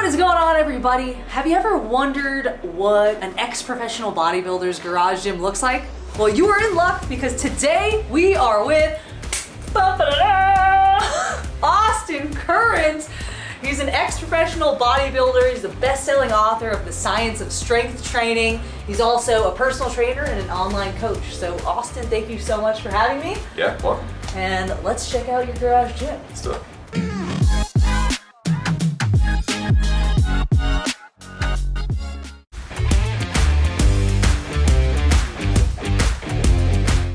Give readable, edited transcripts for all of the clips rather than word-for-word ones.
What is going on, everybody? Have you ever wondered what an ex-professional bodybuilder's garage gym looks like? Well, you are in luck because today we are with Austin Current. He's an ex-professional bodybuilder. He's the best-selling author of The Science of Strength Training. He's also a personal trainer and an online coach. So Austin, thank you so much for having me. Yeah, welcome. And let's check out your garage gym. Let's do it.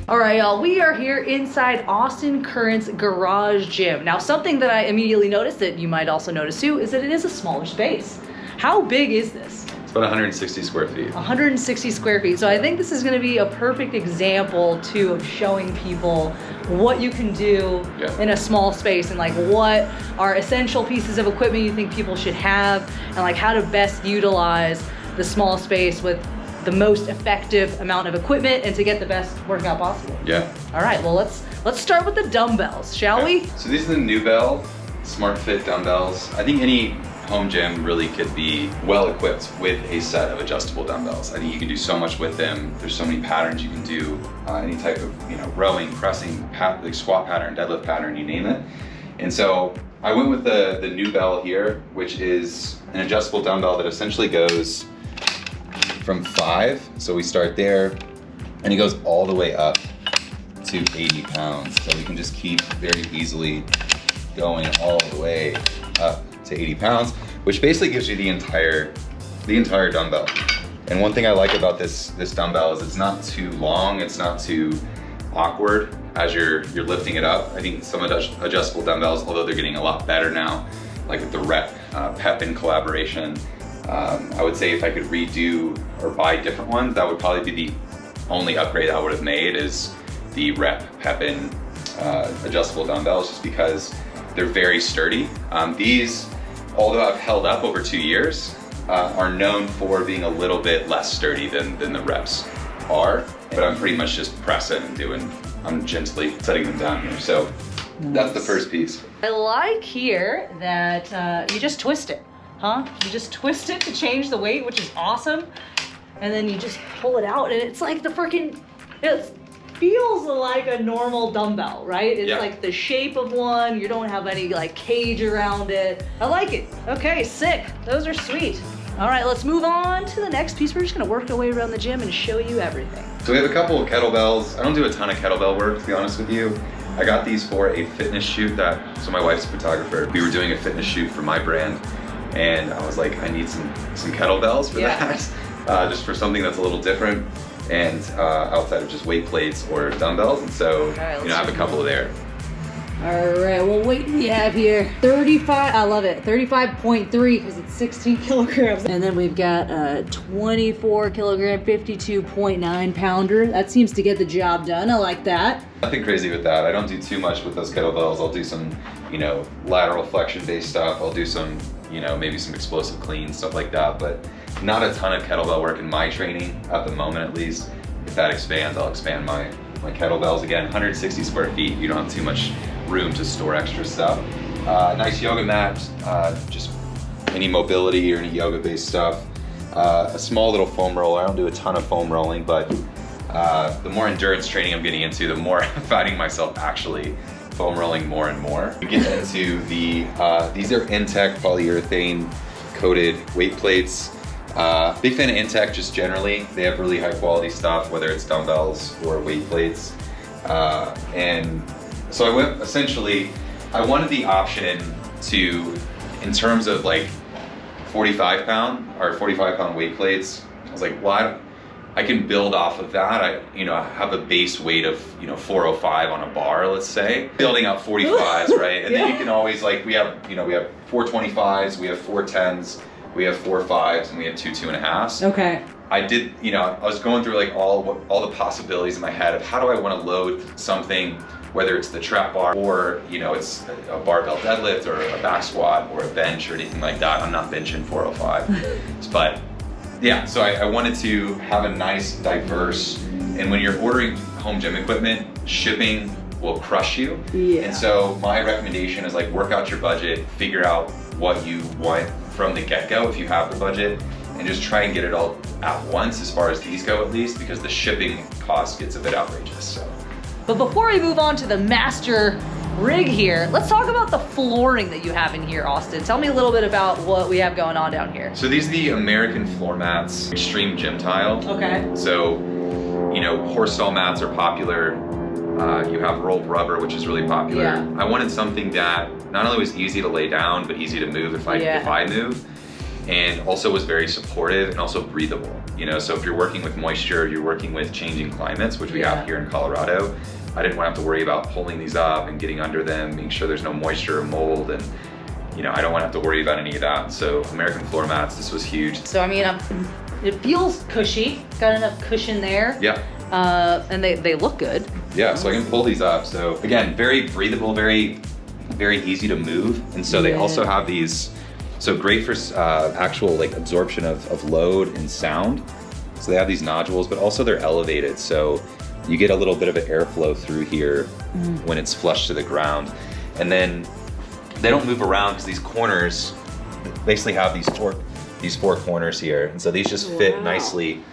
All right, y'all, we are here inside Austin Current's garage gym. Now, something that I immediately noticed that you might also notice too is that it is a smaller space. How big is this? It's about 160 square feet. 160 square feet. So I think this is gonna be a perfect example too of showing people what you can do in a small space and like what are essential pieces of equipment you think people should have and like how to best utilize the small space with the most effective amount of equipment and to get the best workout possible. Yeah. All right, well, let's start with the dumbbells, shall we? So these are the Dumbbell Smart Fit dumbbells. I think any home gym really could be well equipped with a set of adjustable dumbbells. I think you can do so much with them. There's so many patterns you can do, any type of rowing, pressing, like squat pattern, deadlift pattern, you name it. And so I went with the Dumbbell here, which is an adjustable dumbbell that essentially goes from 5, so we start there, and it goes all the way up to 80 pounds. So we can just keep very easily going all the way up to 80 pounds, which basically gives you the entire dumbbell. And one thing I like about this dumbbell is it's not too long, it's not too awkward as you're lifting it up. I think some adjustable dumbbells, although they're getting a lot better now, like with the Rep Pep-In collaboration, I would say if I could redo or buy different ones, that would probably be the only upgrade I would have made is the Rep Pep-In adjustable dumbbells, just because they're very sturdy. These, although I've held up over 2 years, are known for being a little bit less sturdy than the Reps are, but I'm pretty much just pressing and I'm gently setting them down here. So that's the first piece. I like here that you just twist it. Huh? You just twist it to change the weight, which is awesome. And then you just pull it out and it's like it feels like a normal dumbbell, right? It's like the shape of one. You don't have any like cage around it. I like it. Okay, sick. Those are sweet. All right, let's move on to the next piece. We're just gonna work our way around the gym and show you everything. So we have a couple of kettlebells. I don't do a ton of kettlebell work, to be honest with you. I got these for a fitness shoot so my wife's a photographer. We were doing a fitness shoot for my brand. And I was like, I need some kettlebells for that, just for something that's a little different and outside of just weight plates or dumbbells. And so, I have a couple of there. All right, well, weight we have here, 35, I love it, 35.3 because it's 16 kilograms. And then we've got a 24 kilogram, 52.9 pounder. That seems to get the job done. I like that. Nothing crazy with that. I don't do too much with those kettlebells. I'll do some, lateral flexion based stuff. I'll do some, maybe some explosive cleans, stuff like that, but not a ton of kettlebell work in my training at the moment, at least. If that expands, I'll expand my kettlebells. Again, 160 square feet. You don't have too much room to store extra stuff. Nice yoga mat, just any mobility or any yoga based stuff. A small little foam roller. I don't do a ton of foam rolling, but the more endurance training I'm getting into, the more I'm finding myself actually foam rolling more and more. We get into these are Intech polyurethane coated weight plates. Big fan of Intech just generally. They have really high quality stuff, whether it's dumbbells or weight plates. And so I wanted the option to, in terms of like 45 pound weight plates, I was like, well, I can build off of that. I have a base weight of 405 on a bar, let's say, building up 45s, right? And then you can always we have 425s, we have 410s, we have 4.5s, and we have 2 2.5s. Okay. I did, I was going through all the possibilities in my head of how do I want to load something, whether it's the trap bar or it's a barbell deadlift or a back squat or a bench or anything like that. I'm not benching 405, but. Yeah, so I wanted to have a nice, diverse, and when you're ordering home gym equipment, shipping will crush you. Yeah. And so my recommendation is work out your budget, figure out what you want from the get-go if you have the budget, and just try and get it all at once as far as these go at least, because the shipping cost gets a bit outrageous. So. But before we move on to the master rig here, let's talk about the flooring that you have in here, Austin. Tell me a little bit about what we have going on down here. So these are the American floor mats, extreme gym tile. Okay. So, you know, horse stall mats are popular. You have rolled rubber, which is really popular. Yeah. I wanted something that not only was easy to lay down, but easy to move if I move, and also was very supportive and also breathable. You know, so if you're working with moisture, you're working with changing climates, which we have here in Colorado, I didn't want to have to worry about pulling these up and getting under them, making sure there's no moisture or mold, and you know, I don't want to have to worry about any of that. So American floor mats, this was huge. So I mean, it feels cushy, got enough cushion there. Yeah. And they look good. Yeah, so I can pull these up. So again, very breathable, very easy to move. And so they also have these, so great for actual like absorption of load and sound. So they have these nodules, but also they're elevated. So you get a little bit of an airflow through here when it's flush to the ground. And then they don't move around because these corners basically have these four corners here. And so these just fit nicely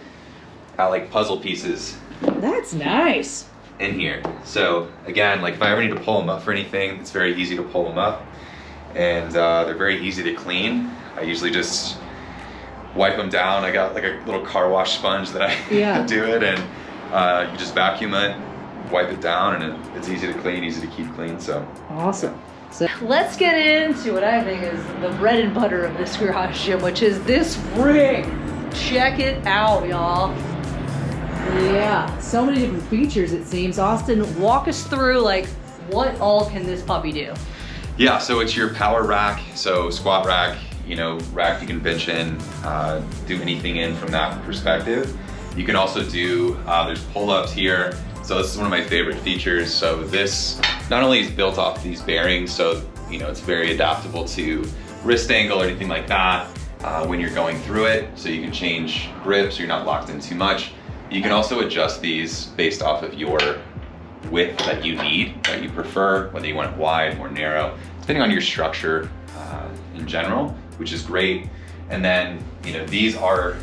like puzzle pieces. That's nice. In here. So again, like if I ever need to pull them up for anything, it's very easy to pull them up, and they're very easy to clean. I usually just wipe them down. I got like a little car wash sponge that I do it, and you just vacuum it, wipe it down, and it's easy to clean, easy to keep clean. So awesome. So let's get into what I think is the bread and butter of this garage gym, which is this rig. Check it out, y'all. Yeah, so many different features it seems. Austin, walk us through like what all can this puppy do? Yeah, so it's your power rack, so squat rack, you know, rack you can bench in, do anything in from that perspective. You can also do, there's pull-ups here. So this is one of my favorite features. So this not only is built off these bearings, so you know, it's very adaptable to wrist angle or anything like that when you're going through it. So you can change grips, so you're not locked in too much. You can also adjust these based off of your width that you need, that you prefer, whether you want it wide or narrow, depending on your structure in general, which is great. And then, you know, these are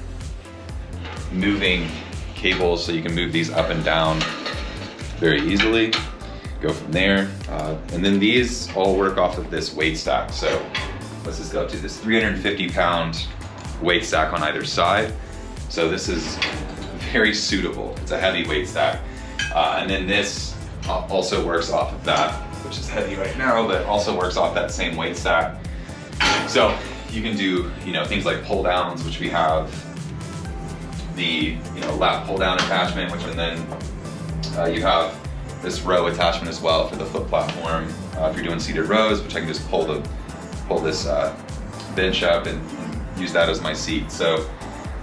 moving cables, so you can move these up and down very easily, go from there. And then these all work off of this weight stack. So let's just go to this 350-pound weight stack on either side. So this is very suitable. It's a heavy weight stack. And then this also works off of that, which is heavy right now, but also works off that same weight stack. So you can do, you know, things like pull downs, which we have the, you know, lat pull down attachment, which, and then you have this row attachment as well for the foot platform. If you're doing seated rows, which I can just pull this bench up and use that as my seat. So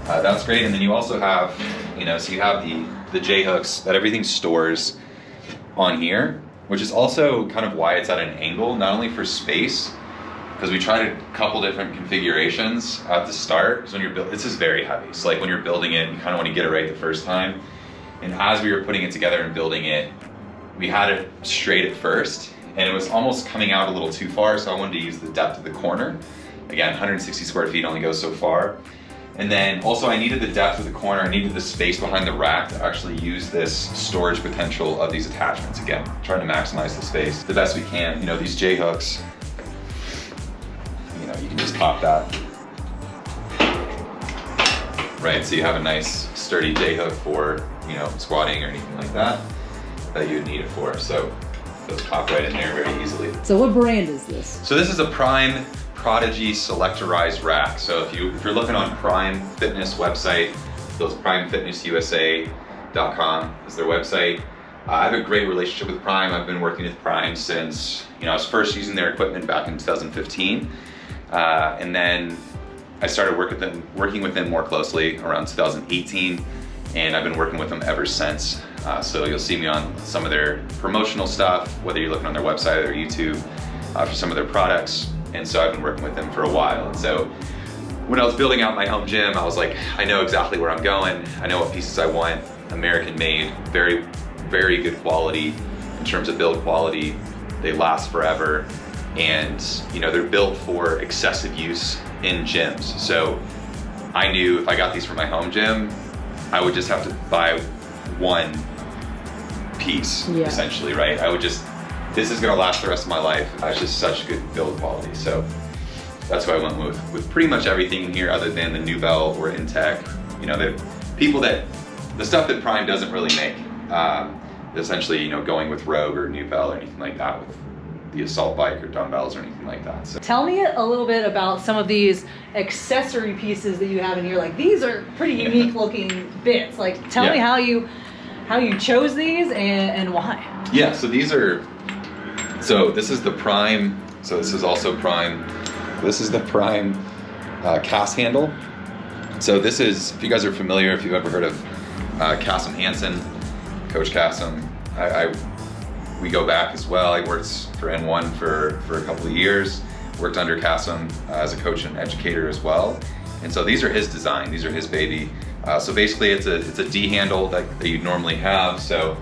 that's great. And then you also have, you know, so you have the J-hooks that everything stores on here, which is also kind of why it's at an angle, not only for space, because we tried a couple different configurations at the start. Because when you're this is very heavy. So like when you're building it, you kind of want to get it right the first time. And as we were putting it together and building it, we had it straight at first, and it was almost coming out a little too far. So I wanted to use the depth of the corner. Again, 160 square feet only goes so far. And then also I needed the depth of the corner, I needed the space behind the rack to actually use this storage potential of these attachments. Again, trying to maximize the space the best we can. You know, these J-hooks, you know, you can just pop that. Right, so you have a nice sturdy J-hook for, you know, squatting or anything like that you would need it for. So those pop right in there very easily. So what brand is this? So this is a Prime Prodigy selectorized rack. So if you're looking on Prime Fitness website, so it's primefitnessusa.com is their website. I have a great relationship with Prime. I've been working with Prime since, you know, I was first using their equipment back in 2015. And then I started working with them more closely around 2018. And I've been working with them ever since. So you'll see me on some of their promotional stuff, whether you're looking on their website or YouTube for some of their products. And so I've been working with them for a while. And so when I was building out my home gym, I was like, I know exactly where I'm going. I know what pieces I want, American made, very, very good quality in terms of build quality. They last forever. And you know, they're built for excessive use in gyms. So I knew if I got these from my home gym, I would just have to buy one piece, essentially, right? I would just, this is gonna last the rest of my life. It's just such good build quality. So that's what I went with pretty much everything in here other than the Dumbbell or Intech. You know, the stuff that Prime doesn't really make. Essentially, you know, going with Rogue or Dumbbell or anything like that with the assault bike or dumbbells or anything like that. So. Tell me a little bit about some of these accessory pieces that you have in here. Like, these are pretty unique looking bits. Like, tell me how you chose these and why. Yeah, so these are, so this is the Prime, so this is also Prime. This is the Prime cast handle. So this is, if you guys are familiar, if you've ever heard of Cassim Hansen, Coach Cassim, we go back as well. I worked for N1 for a couple of years, worked under Cassim as a coach and educator as well. And so these are his design, these are his baby. So basically it's a D handle that you normally have. So,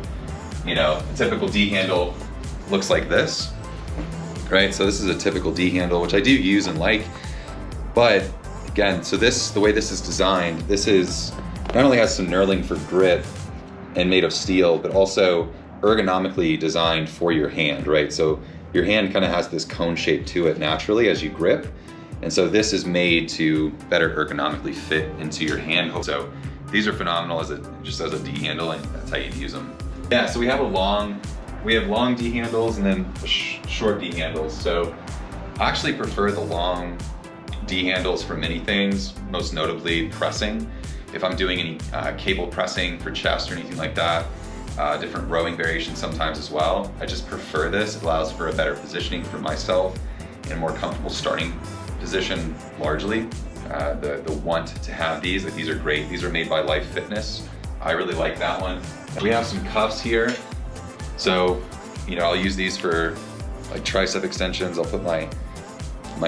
you know, a typical D handle looks like this, right? So this is a typical D handle, which I do use and like, but again, so the way this is designed, this is, not only has some knurling for grip and made of steel, but also ergonomically designed for your hand, right? So your hand kind of has this cone shape to it naturally as you grip. And so this is made to better ergonomically fit into your hand. So these are phenomenal just as a D handle, and that's how you'd use them. Yeah, so we have long D handles and then short D handles. So I actually prefer the long D handles for many things, most notably pressing. If I'm doing any cable pressing for chest or anything like that, different rowing variations sometimes as well. I just prefer this. It allows for a better positioning for myself and a more comfortable starting position largely. The want to have these, like, these are great. These are made by Life Fitness. I really like that one. We have some cuffs here. So, you know, I'll use these for like tricep extensions. I'll put my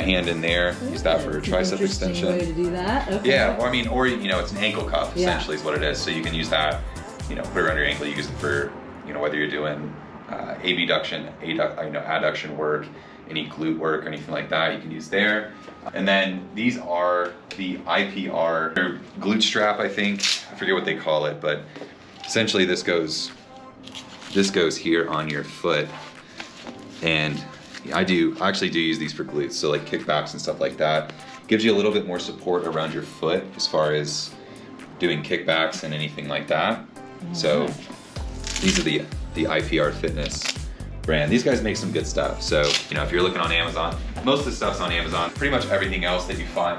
hand in there, use that for a tricep extension. Way to do that. Okay. Yeah, well, I mean, or, you know, it's an ankle cuff essentially is what it is. So you can use that, you know, put it around your ankle. You use it for, you know, whether you're doing abduction, adduction work, any glute work or anything like that, you can use there. And then these are the IPR, they're glute strap, I think. I forget what they call it, but essentially this goes here on your foot. And I actually do use these for glutes, so like kickbacks and stuff like that. Gives you a little bit more support around your foot as far as doing kickbacks and anything like that. So these are the IPR Fitness brand. These guys make some good stuff. So, you know, if you're looking on Amazon, most of the stuff's on Amazon. Pretty much everything else that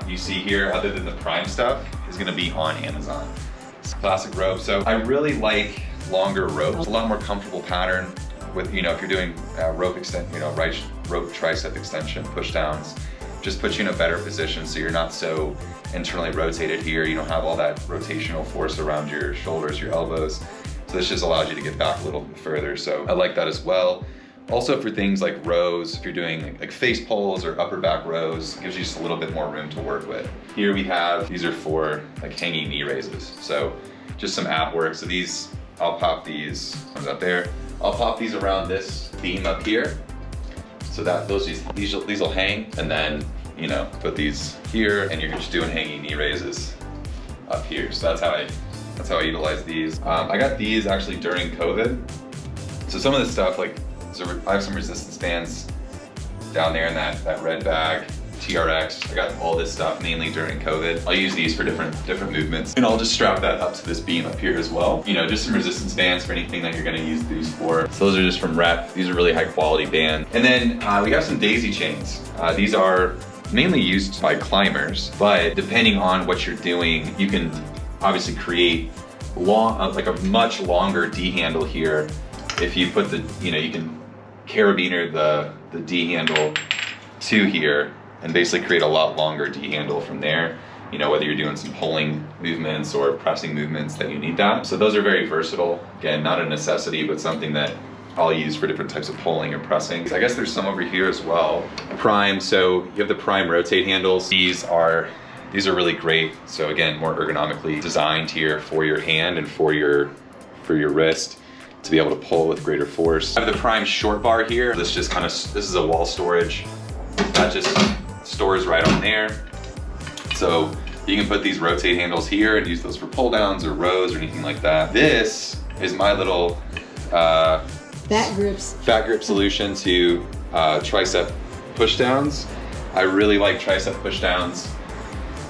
you see here, other than the Prime stuff, is gonna be on Amazon. It's classic rope. So I really like longer ropes, a lot more comfortable pattern. With, you know, if you're doing rope tricep extension, push downs, just puts you in a better position so you're not so internally rotated here. You don't have all that rotational force around your shoulders, your elbows. So this just allows you to get back a little bit further. So I like that as well. Also for things like rows, if you're doing like face pulls or upper back rows, it gives you just a little bit more room to work with. Here we have, these are for like hanging knee raises. So just some ab work. So these, I'll pop these, comes out there. I'll pop these around this beam up here, so that these will hang, and then, you know, put these here, and you're just doing hanging knee raises up here. So that's how I utilize these. I got these actually during COVID. So some of this stuff, like, so I have some resistance bands down there in that red bag. TRX. I got all this stuff mainly during COVID. I'll use these for different movements, and I'll just strap that up to this beam up here as well. You know, just some resistance bands for anything that you're gonna use these for. So those are just from Rep. These are really high quality bands. And then we have some daisy chains. These are mainly used by climbers, but depending on what you're doing, you can obviously create like a much longer D handle here. If you put you can carabiner the D handle to here, and basically create a lot longer D handle from there, you know, whether you're doing some pulling movements or pressing movements that you need that. So those are very versatile. Again, not a necessity, but something that I'll use for different types of pulling or pressing. I guess there's some over here as well. Prime, so you have the Prime rotate handles. These are really great. So again, more ergonomically designed here for your hand and for your wrist to be able to pull with greater force. I have the Prime short bar here. This is a wall storage. That just stores right on there. So you can put these rotate handles here and use those for pull downs or rows or anything like that. This is my little fat grip solution to tricep push downs. I really like tricep push downs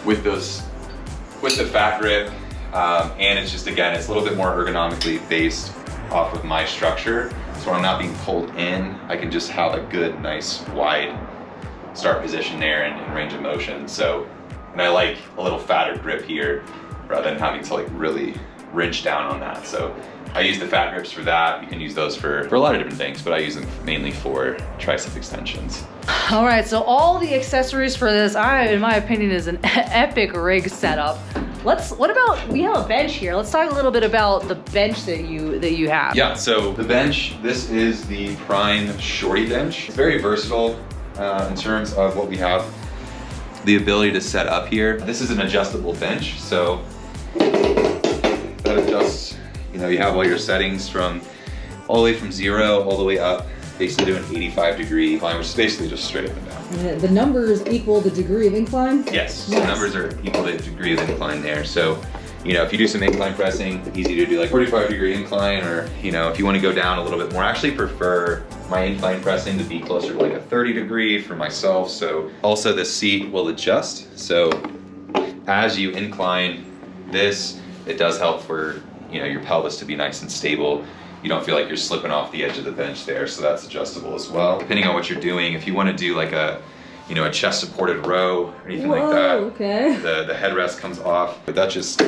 with the fat grip, and it's just, again, it's a little bit more ergonomically based off of my structure. So when I'm not being pulled in, I can just have a good, nice, wide start position there and range of motion. So, and I like a little fatter grip here rather than having to like really wrench down on that. So I use the fat grips for that. You can use those for a lot of different things, but I use them mainly for tricep extensions. All right, so all the accessories for this, in my opinion, is an epic rig setup. What about, we have a bench here. Let's talk a little bit about the bench that you have. Yeah, so the bench, this is the Prime Shorty bench. It's very versatile in terms of what we have. The ability to set up here. This is an adjustable bench, so that adjusts, you know, you have all your settings from all the way from 0 all the way up, basically to an 85-degree incline, which is basically just straight up and down. And the numbers equal the degree of incline? Yes, Nice. The numbers are equal to the degree of incline there. So, you know, if you do some incline pressing, easy to do like 45-degree incline, or, you know, if you want to go down a little bit more, I actually prefer my incline pressing to be closer to like a 30-degree for myself. So also the seat will adjust. So as you incline this, it does help for, you know, your pelvis to be nice and stable. You don't feel like you're slipping off the edge of the bench there, so that's adjustable as well. Depending on what you're doing, if you want to do like a, you know, a chest supported row or anything like that, okay. the headrest comes off, but that just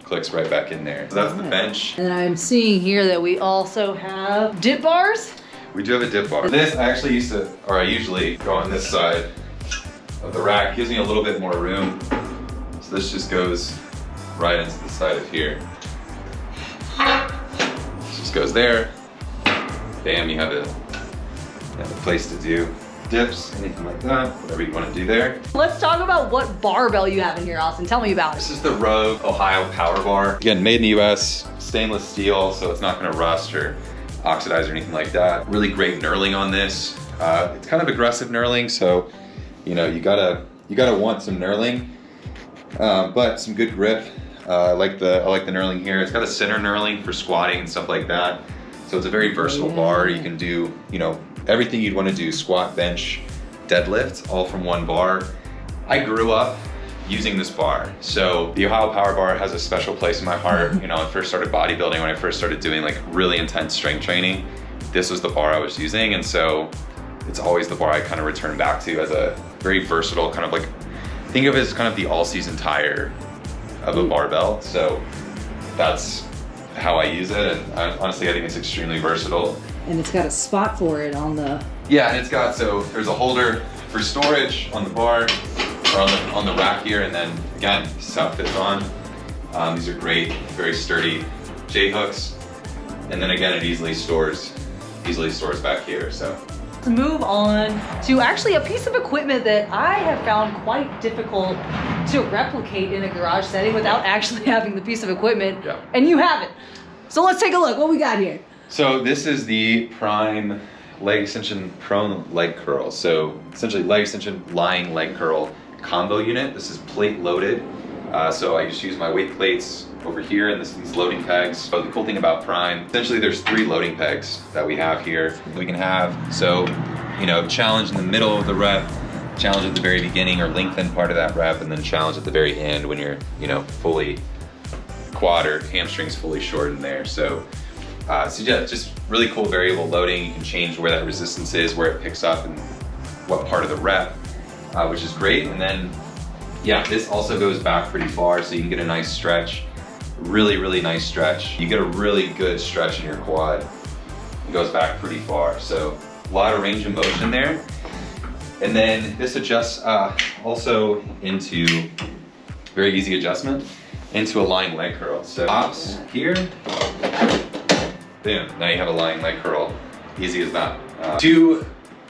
clicks right back in there. So that's the bench. And I'm seeing here that we also have dip bars. We do have a dip bar. This I actually I usually go on this side of the rack. It gives me a little bit more room. So this just goes right into the side of here. Just goes there. Bam, you have a place to do dips, anything like that, whatever you want to do there. Let's talk about what barbell you have in here, Austin. Tell me about it. This is the Rogue Ohio Power Bar. Again, made in the US, stainless steel, so it's not going to rust or oxidize or anything like that. Really great knurling on this. It's kind of aggressive knurling, so you know you gotta want some knurling, but some good grip. I like the knurling here. It's got a center knurling for squatting and stuff like that. So it's a very versatile bar. You can do, you know, everything you'd want to do: squat, bench, deadlift, all from one bar. I grew up using this bar, so the Ohio Power Bar has a special place in my heart. You know, I first started bodybuilding, when I first started doing like really intense strength training, this was the bar I was using, and so it's always the bar I kind of return back to as a very versatile kind of like, think of it as kind of the all-season tire of a barbell. So that's how I use it, and honestly I think it's extremely versatile. And it's got a spot for it on the... Yeah, and it's got, so there's a holder for storage on the bar, or on the rack here, and then again, this is how it fits on. These are great, very sturdy J-hooks, and then again, it easily stores back here, so. Let's move on to actually a piece of equipment that I have found quite difficult to replicate in a garage setting without actually having the piece of equipment, Yeah. And you have it. So let's take a look. What we got here? So this is the Prime leg extension prone leg curl. So essentially leg extension lying leg curl combo unit. This is plate loaded. So I just use my weight plates over here and these loading pegs. So the cool thing about Prime, essentially there's 3 loading pegs that we have here. We can have, so, you know, challenge in the middle of the rep, challenge at the very beginning or lengthen part of that rep, and then challenge at the very end when you're, you know, fully quad or hamstrings fully shortened there. So yeah, just really cool variable loading. You can change where that resistance is, where it picks up, and what part of the rep, which is great. And then, yeah, this also goes back pretty far, so you can get a nice stretch. Really, really nice stretch. You get a really good stretch in your quad. It goes back pretty far, so a lot of range of motion there. And then this adjusts also into, very easy adjustment, into a lying leg curl. So hops here, boom, now you have a lying leg curl. Easy as that. 2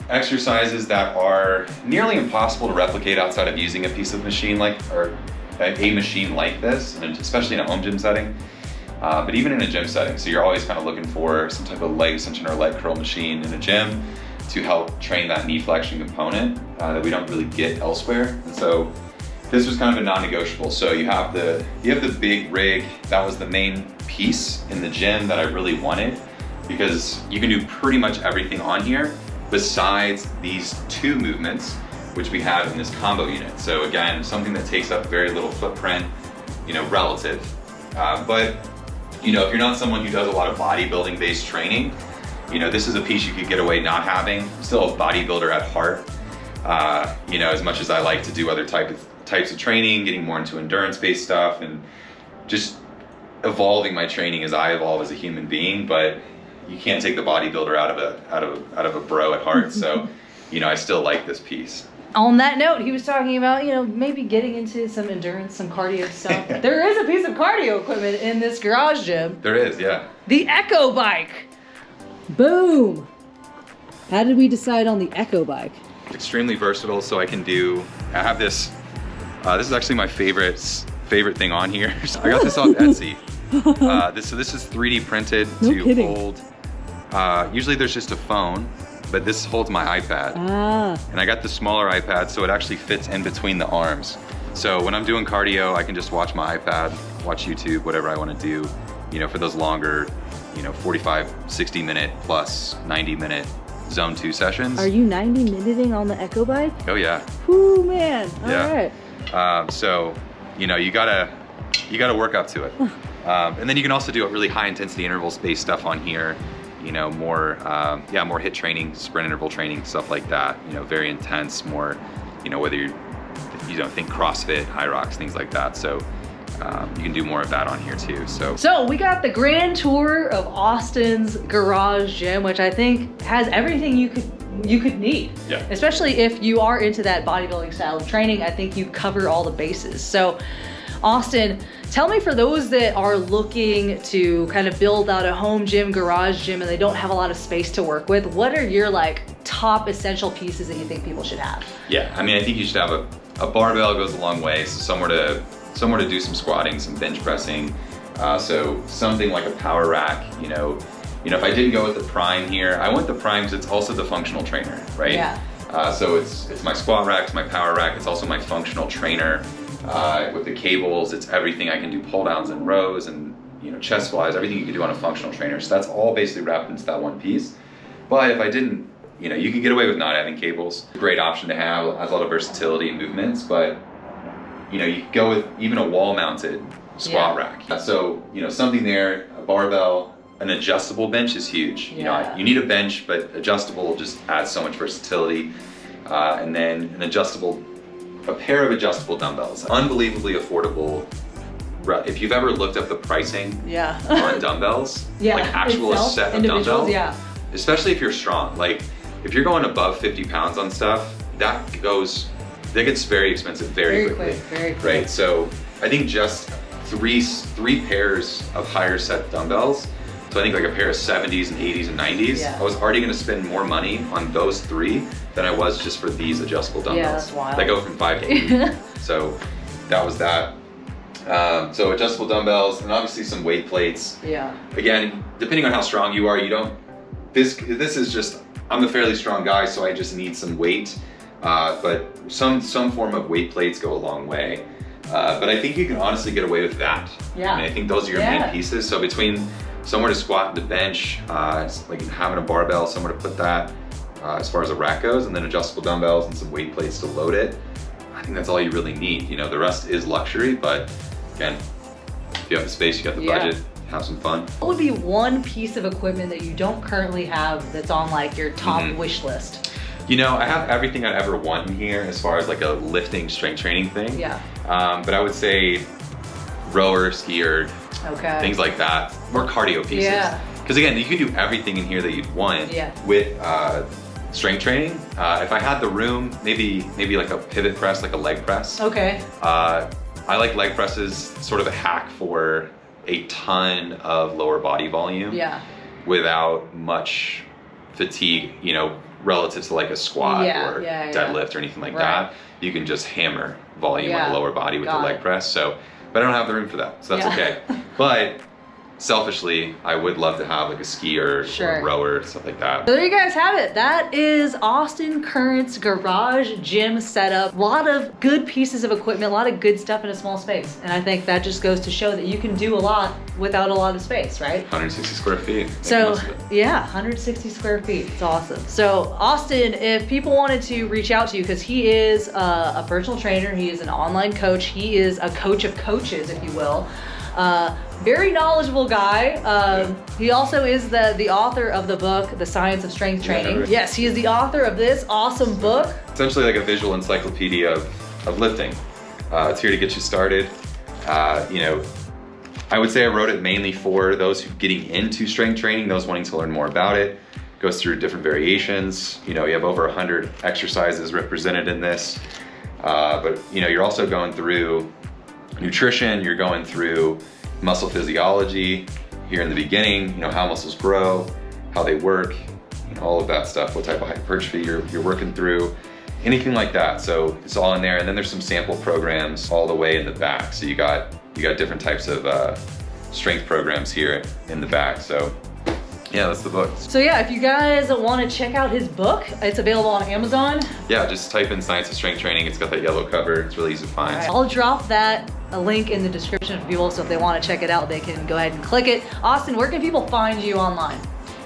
exercises that are nearly impossible to replicate outside of using a piece of machine like, or a machine like this, and especially in a home gym setting, but even in a gym setting. So you're always kind of looking for some type of leg extension or leg curl machine in a gym to help train that knee flexion component that we don't really get elsewhere. And so this was kind of a non-negotiable. So you have the big rig. That was the main piece in the gym that I really wanted, because you can do pretty much everything on here besides these 2 movements, which we have in this combo unit. So again, something that takes up very little footprint, you know, relative. But you know, if you're not someone who does a lot of bodybuilding based training, you know, this is a piece you could get away not having. I'm still a bodybuilder at heart. You know, as much as I like to do other types of training, getting more into endurance based stuff and just evolving my training as I evolve as a human being, but you can't take the bodybuilder out of a bro at heart. So, you know, I still like this piece. On that note, he was talking about, you know, maybe getting into some endurance, some cardio stuff. There is a piece of cardio equipment in this garage gym. There is, yeah. The Echo Bike. Boom. How did we decide on the Echo Bike? Extremely versatile, so I have this, this is actually my favorite thing on here. I got this off Etsy. This is 3D printed hold, usually there's just a phone, but this holds my iPad. And I got the smaller iPad, so it actually fits in between the arms. So when I'm doing cardio, I can just watch my iPad, watch YouTube, whatever I want to do, you know, for those longer, you know, 45, 60 minute plus 90 minute zone 2 sessions. Are you 90 minuting on the Echo Bike? Oh yeah. Whoo, man. All yeah. right. So, you know, you gotta work up to it. And then you can also do a really high intensity intervals based stuff on here. You know, more HIIT training, sprint interval training, stuff like that. You know, very intense, more, you know, whether you don't think CrossFit, high rocks, things like that. So you can do more of that on here too. So we got the grand tour of Austin's garage gym, which I think has everything you could need. Yeah. Especially if you are into that bodybuilding style of training, I think you cover all the bases. So Austin, tell me, for those that are looking to kind of build out a home gym, garage gym, and they don't have a lot of space to work with, what are your like top essential pieces that you think people should have? Yeah, I mean, I think you should have a barbell. Goes a long way. So somewhere to do some squatting, some bench pressing. So something like a power rack, you know, if I didn't go with the Prime here, I went the Prime because it's also the functional trainer, right? Yeah. So it's my squat rack, it's my power rack, it's also my functional trainer. With the cables, it's everything I can do, pull downs and rows and, you know, chest flies, everything you can do on a functional trainer. So that's all basically wrapped into that one piece. But if I didn't, you know, you can get away with not having cables. It's a great option to have, has a lot of versatility and movements, but you know, you could go with even a wall mounted squat rack. So, you know, something there, a barbell, an adjustable bench is huge. You know, you need a bench, but adjustable just adds so much versatility. And then a pair of adjustable dumbbells, unbelievably affordable. If you've ever looked up the pricing on dumbbells, like actual set of dumbbells, especially if you're strong, like if you're going above 50 pounds on stuff, that gets very expensive very quickly. Very quick. Right, so I think just three pairs of higher set dumbbells, so I think like a pair of 70s and 80s and 90s, I was already gonna spend more money on those 3 than I was just for these adjustable dumbbells. Yeah, that's wild. That go from 5 to 8. So that was that. So adjustable dumbbells and obviously some weight plates. Yeah. Again, depending on how strong you are, this is just, I'm a fairly strong guy, so I just need some weight. But some form of weight plates go a long way. But I think you can honestly get away with that. Yeah. I mean, I think those are your main pieces. So between somewhere to squat and to bench, it's like having a barbell, somewhere to put that, as far as a rack goes, and then adjustable dumbbells and some weight plates to load it. I think that's all you really need. You know, the rest is luxury, but again, if you have the space, you got the budget, have some fun. What would be one piece of equipment that you don't currently have that's on like your top wish list? You know, I have everything I'd ever want in here as far as like a lifting, strength training thing. Yeah. But I would say rower, skier, things like that. More cardio pieces. Yeah. Because again, you can do everything in here that you'd want with strength training. If I had the room, maybe like a pivot press, like a leg press. Okay. I like leg presses, sort of a hack for a ton of lower body volume. Yeah. Without much fatigue, you know, relative to like a squat or deadlift or anything like that. You can just hammer volume on the lower body with the leg press. So, but I don't have the room for that, so that's okay. But selfishly, I would love to have like a skier or a rower, stuff like that. So there you guys have it. That is Austin Current's garage gym setup. A lot of good pieces of equipment, a lot of good stuff in a small space. And I think that just goes to show that you can do a lot without a lot of space, right? 160 square feet. So yeah, 160 square feet. It's awesome. So Austin, if people wanted to reach out to you, because he is a personal trainer, he is an online coach, he is a coach of coaches, if you will. Very knowledgeable guy. He also is the author of the book, The Science of Strength Training. Right. Yes, he is the author of this awesome book. Essentially like a visual encyclopedia of lifting. It's here to get you started. You know, I would say I wrote it mainly for those who getting into strength training, those wanting to learn more about it. Goes through different variations. You know, you have over 100 exercises represented in this. But you know, you're also going through nutrition, you're going through muscle physiology here in the beginning, you know, how muscles grow, how they work, you know, all of that stuff, what type of hypertrophy you're working through, anything like that. So it's all in there. And then there's some sample programs all the way in the back. So you got different types of strength programs here in the back. So yeah, that's the book. So yeah, if you guys want to check out his book, it's available on Amazon. Yeah, just type in Science of Strength Training. It's got that yellow cover. It's really easy to find. Right. I'll drop a link in the description for people, so if they want to check it out, they can go ahead and click it. Austin, where can people find you online?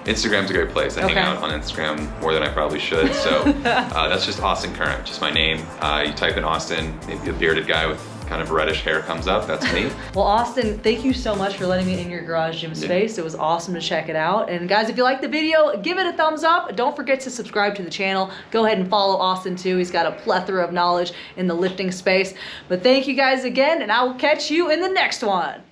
Instagram's a great place. I hang out on Instagram more than I probably should. So that's just Austin Current, just my name. You type in Austin, maybe a bearded guy with kind of reddish hair comes up, that's me. Well, Austin, thank you so much for letting me in your garage gym space. It was awesome to check it out. And guys, if you liked the video, give it a thumbs up. Don't forget to subscribe to the channel. Go ahead and follow Austin too. He's got a plethora of knowledge in the lifting space. But thank you guys again, and I will catch you in the next one.